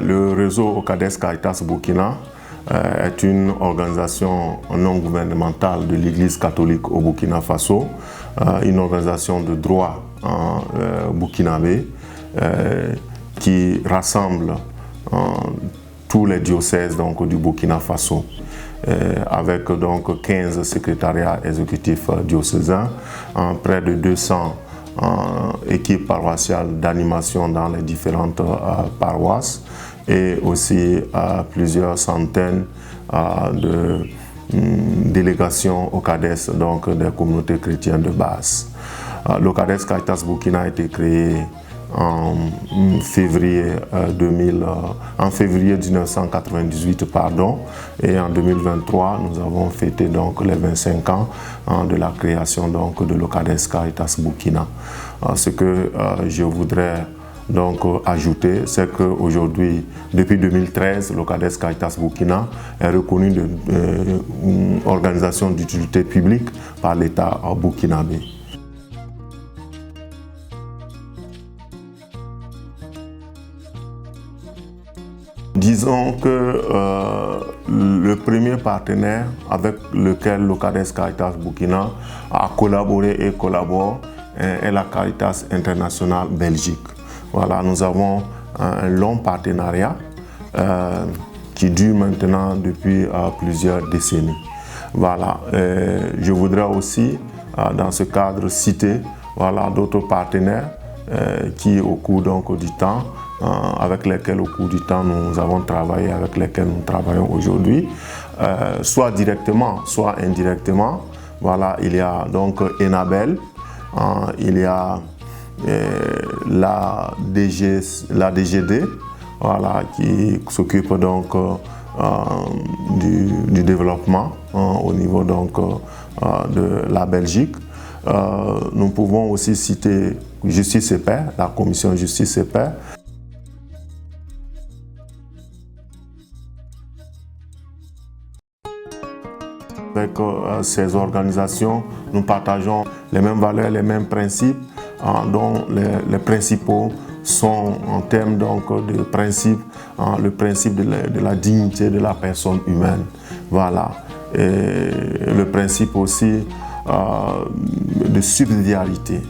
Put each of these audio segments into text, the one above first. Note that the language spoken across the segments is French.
Le réseau OCADES Caritas Burkina est une organisation non gouvernementale de l'Église catholique au Burkina Faso, une organisation de droit burkinabé qui rassemble tous les diocèses donc, du Burkina Faso, avec donc 15 secrétariats exécutifs diocésains, près de 200 équipes paroissiales d'animation dans les différentes paroisses et aussi plusieurs centaines de délégations OCADES, donc des communautés chrétiennes de base. L'OCADES Caritas Burkina a été créé en février 1998 et en 2023 nous avons fêté donc les 25 ans de la création donc de l'OCADES Caritas Burkina. Ce que je voudrais donc ajouter, c'est qu'aujourd'hui, depuis 2013, l'OCADES Caritas Burkina est reconnu une organisation d'utilité publique par l'État burkinabé. Disons que le premier partenaire avec lequel l'OCADES Caritas Burkina a collaboré et collabore est la Caritas Internationale Belgique. Voilà, nous avons un long partenariat qui dure maintenant depuis plusieurs décennies. Voilà, je voudrais aussi dans ce cadre citer voilà, d'autres partenaires qui au cours donc, du temps avec lesquels au cours du temps nous avons travaillé, avec lesquels nous travaillons aujourd'hui, soit directement, soit indirectement. Voilà, il y a donc Enabel, il y a la DGD, voilà, qui s'occupe donc du développement au niveau donc de la Belgique. Nous pouvons aussi citer Justice et Paix, la commission Justice et Paix. Avec ces organisations, nous partageons les mêmes valeurs, les mêmes principes, dont les principaux sont en termes donc, de principe, le principe de la dignité de la personne humaine. Voilà. Et le principe aussi de subsidiarité.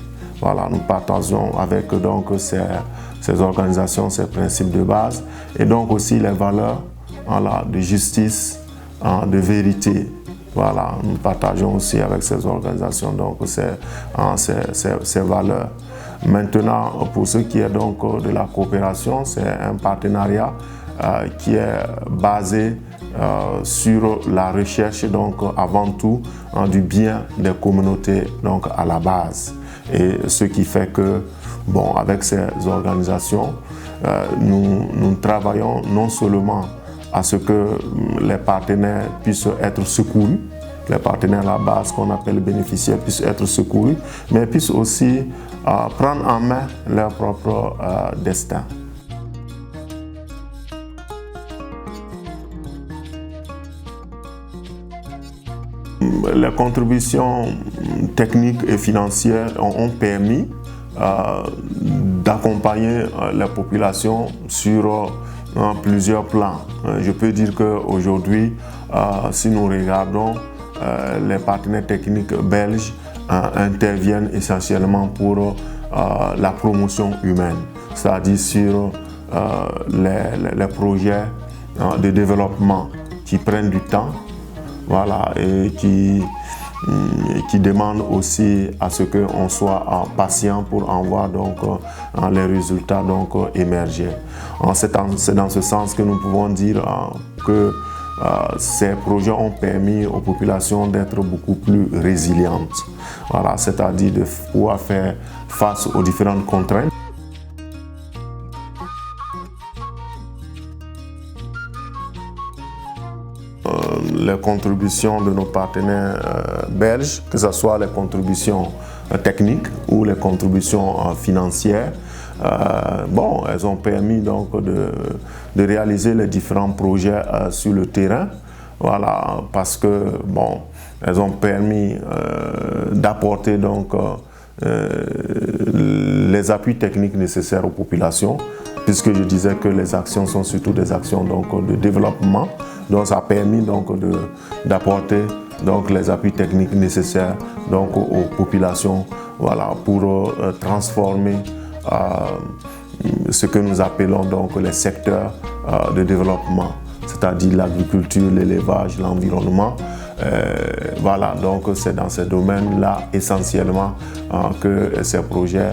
Voilà, nous partageons avec donc, ces organisations, ces principes de base, et donc aussi les valeurs voilà, de justice, de vérité. Voilà, nous partageons aussi avec ces organisations donc, ces valeurs. Maintenant, pour ce qui est donc de la coopération, c'est un partenariat qui est basé sur la recherche donc, avant tout du bien des communautés donc, à la base. Et ce qui fait que, bon, avec ces organisations, nous travaillons non seulement à ce que les partenaires puissent être secourus, les partenaires à la base qu'on appelle bénéficiaires puissent être secourus, mais puissent aussi prendre en main leur propre destin. Les contributions techniques et financières ont permis d'accompagner les populations sur plusieurs plans. Je peux dire qu'aujourd'hui, si nous regardons, les partenaires techniques belges interviennent essentiellement pour la promotion humaine, c'est-à-dire sur les projets de développement qui prennent du temps, voilà, et qui demandent aussi à ce qu'on soit patient pour en voir donc, les résultats donc, émerger. C'est dans ce sens que nous pouvons dire que ces projets ont permis aux populations d'être beaucoup plus résilientes, voilà, c'est-à-dire de pouvoir faire face aux différentes contraintes. Les contributions de nos partenaires belges, que ce soit les contributions techniques ou les contributions financières, bon, elles ont permis donc de réaliser les différents projets sur le terrain, voilà, parce que bon, elles ont permis d'apporter donc les appuis techniques nécessaires aux populations, puisque je disais que les actions sont surtout des actions donc, de développement. Donc ça a permis donc, d'apporter donc, les appuis techniques nécessaires donc, aux populations, voilà, pour transformer ce que nous appelons donc, les secteurs de développement, c'est-à-dire l'agriculture, l'élevage, l'environnement. Voilà, donc c'est dans ces domaines-là essentiellement que ces projets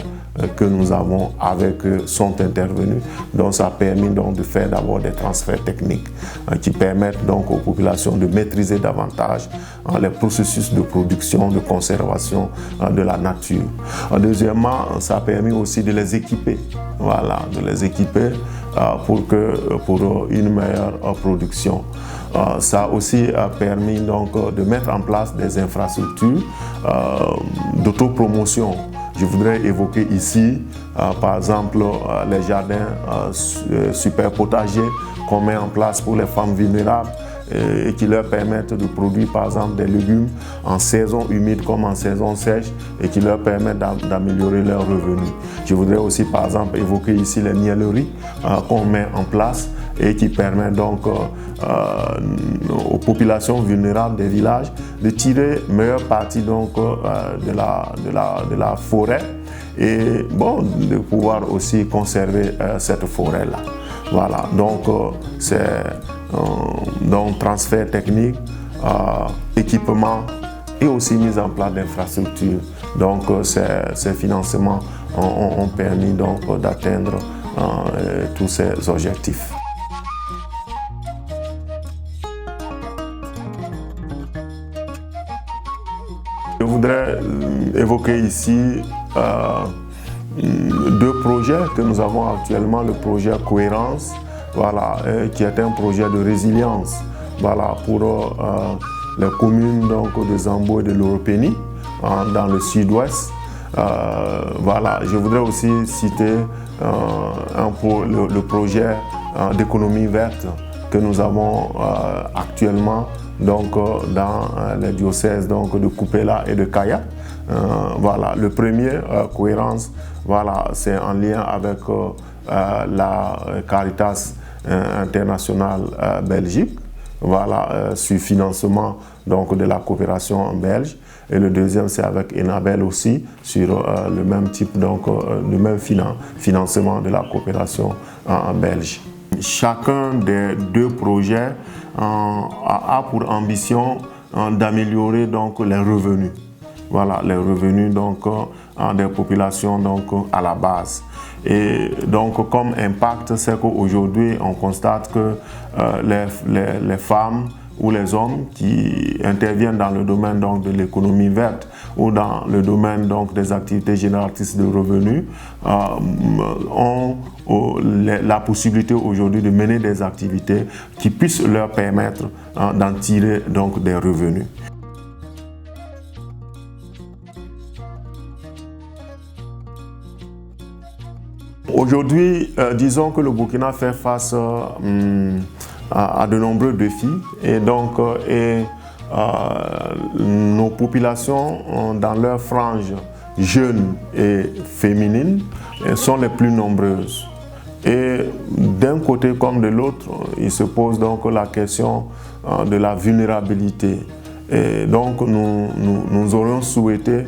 que nous avons avec eux sont intervenus. Donc ça a permis donc de faire d'abord des transferts techniques qui permettent donc aux populations de maîtriser davantage les processus de production, de conservation de la nature. Deuxièmement, ça a permis aussi de les équiper, voilà, de les équiper pour une meilleure production. Ça a aussi permis donc de mettre en place des infrastructures d'autopromotion. Je voudrais évoquer ici, par exemple, les jardins super potagers qu'on met en place pour les femmes vulnérables et qui leur permettent de produire, par exemple, des légumes en saison humide comme en saison sèche et qui leur permettent d'améliorer leurs revenus. Je voudrais aussi, par exemple, évoquer ici les mielleries qu'on met en place et qui permet donc aux populations vulnérables des villages de tirer meilleure partie donc, de la forêt et bon, de pouvoir aussi conserver cette forêt-là. Voilà, donc c'est donc transfert technique, équipement et aussi mise en place d'infrastructures. Donc ces financements ont permis donc d'atteindre tous ces objectifs. Je voudrais évoquer ici deux projets que nous avons actuellement. Le projet Cohérence, voilà, qui est un projet de résilience, voilà, pour les communes donc, de Zambo et de Loro-Peni, dans le sud-ouest. Voilà, je voudrais aussi citer le projet d'économie verte que nous avons actuellement donc, dans les diocèses donc, de Kupela et de Kaya. Voilà, le premier, Cohérence, voilà, c'est en lien avec la Caritas internationale Belgique, voilà, sur financement donc, de la coopération en belge. Et le deuxième, c'est avec Enabel aussi, sur le même type, donc le même financement de la coopération en belge. Chacun des deux projets a pour ambition d'améliorer donc les revenus. Voilà, les revenus donc, des populations donc, à la base. Et donc, comme impact, c'est qu'aujourd'hui, on constate que les femmes ou les hommes qui interviennent dans le domaine donc, de l'économie verte ou dans le domaine donc, des activités génératrices de revenus ont la possibilité aujourd'hui de mener des activités qui puissent leur permettre d'en tirer donc, des revenus. Aujourd'hui, disons que le Burkina fait face à de nombreux défis et donc nos populations dans leur frange jeunes et féminines sont les plus nombreuses. Et d'un côté comme de l'autre, il se pose donc la question de la vulnérabilité. Et donc nous aurions souhaité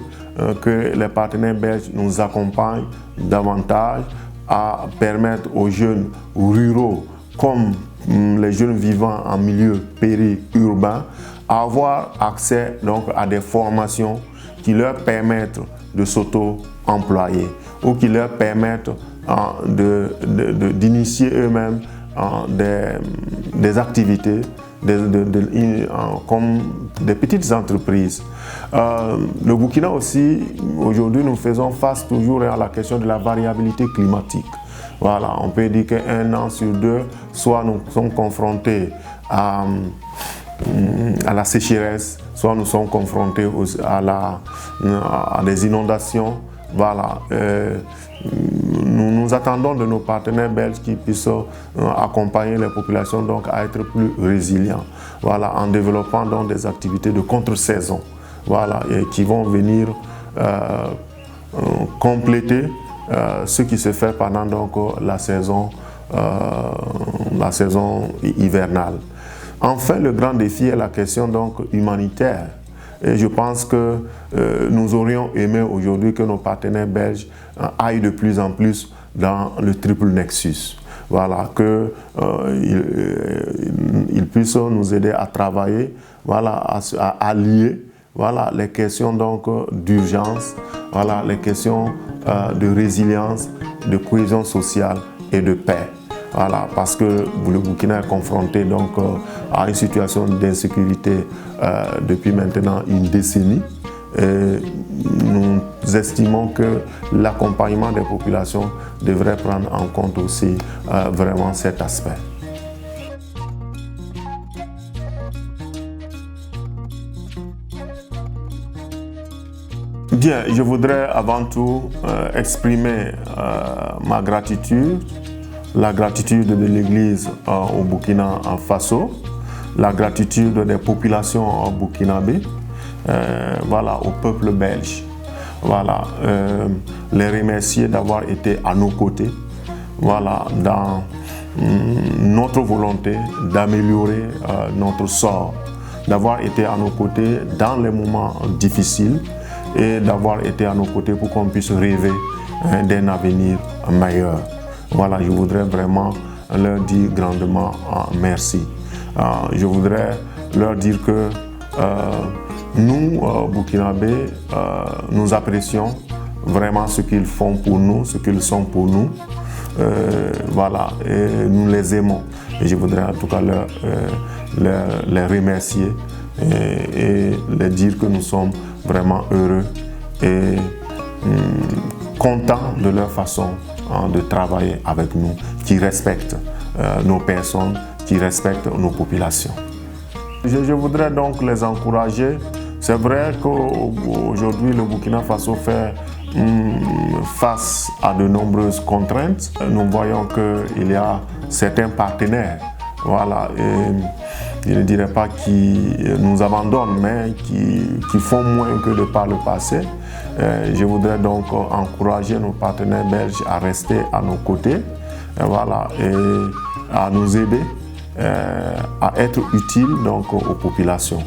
que les partenaires belges nous accompagnent davantage à permettre aux jeunes ruraux comme les jeunes vivant en milieu périurbain à avoir accès donc, à des formations qui leur permettent de s'auto-employer ou qui leur permettent d'initier eux-mêmes des activités comme des petites entreprises. Le Burkina aussi, aujourd'hui, nous faisons face toujours à la question de la variabilité climatique. Voilà, on peut dire qu'un an sur deux, soit nous sommes confrontés à la sécheresse, soit nous sommes confrontés à des inondations. Voilà. Nous attendons de nos partenaires belges qui puissent accompagner les populations donc, à être plus résilients, voilà, en développant donc, des activités de contre-saison, voilà, et qui vont venir compléter ce qui se fait pendant donc, la saison hivernale. Enfin, le grand défi est la question donc, humanitaire. Et je pense que nous aurions aimé aujourd'hui que nos partenaires belges aillent de plus en plus dans le triple nexus. Voilà, qu'ils puissent nous aider à travailler, voilà, à allier voilà, les questions d'urgence, voilà, les questions de résilience, de cohésion sociale et de paix. Voilà, parce que le Burkina est confronté donc, à une situation d'insécurité depuis maintenant une décennie. Et nous estimons que l'accompagnement des populations devrait prendre en compte aussi vraiment cet aspect. Bien, je voudrais avant tout exprimer ma gratitude, la gratitude de l'Église au Burkina Faso, la gratitude des populations burkinabées, voilà, au peuple belge. Voilà, les remercier d'avoir été à nos côtés, voilà, dans notre volonté d'améliorer notre sort, d'avoir été à nos côtés dans les moments difficiles et d'avoir été à nos côtés pour qu'on puisse rêver d'un avenir meilleur. Voilà, je voudrais vraiment leur dire grandement merci. Je voudrais leur dire que nous, Burkinabés, nous apprécions vraiment ce qu'ils font pour nous, ce qu'ils sont pour nous. Voilà, et nous les aimons. Et je voudrais en tout cas les remercier et leur dire que nous sommes vraiment heureux et contents de leur façon de travailler avec nous, qui respectent nos personnes, qui respectent nos populations. Je voudrais donc les encourager. C'est vrai qu'aujourd'hui le Burkina Faso fait face à de nombreuses contraintes. Nous voyons qu'il y a certains partenaires, voilà, et je ne dirais pas qui nous abandonnent, mais qui font moins que de par le passé. Je voudrais donc encourager nos partenaires belges à rester à nos côtés, voilà, et à nous aider à être utiles donc, aux populations.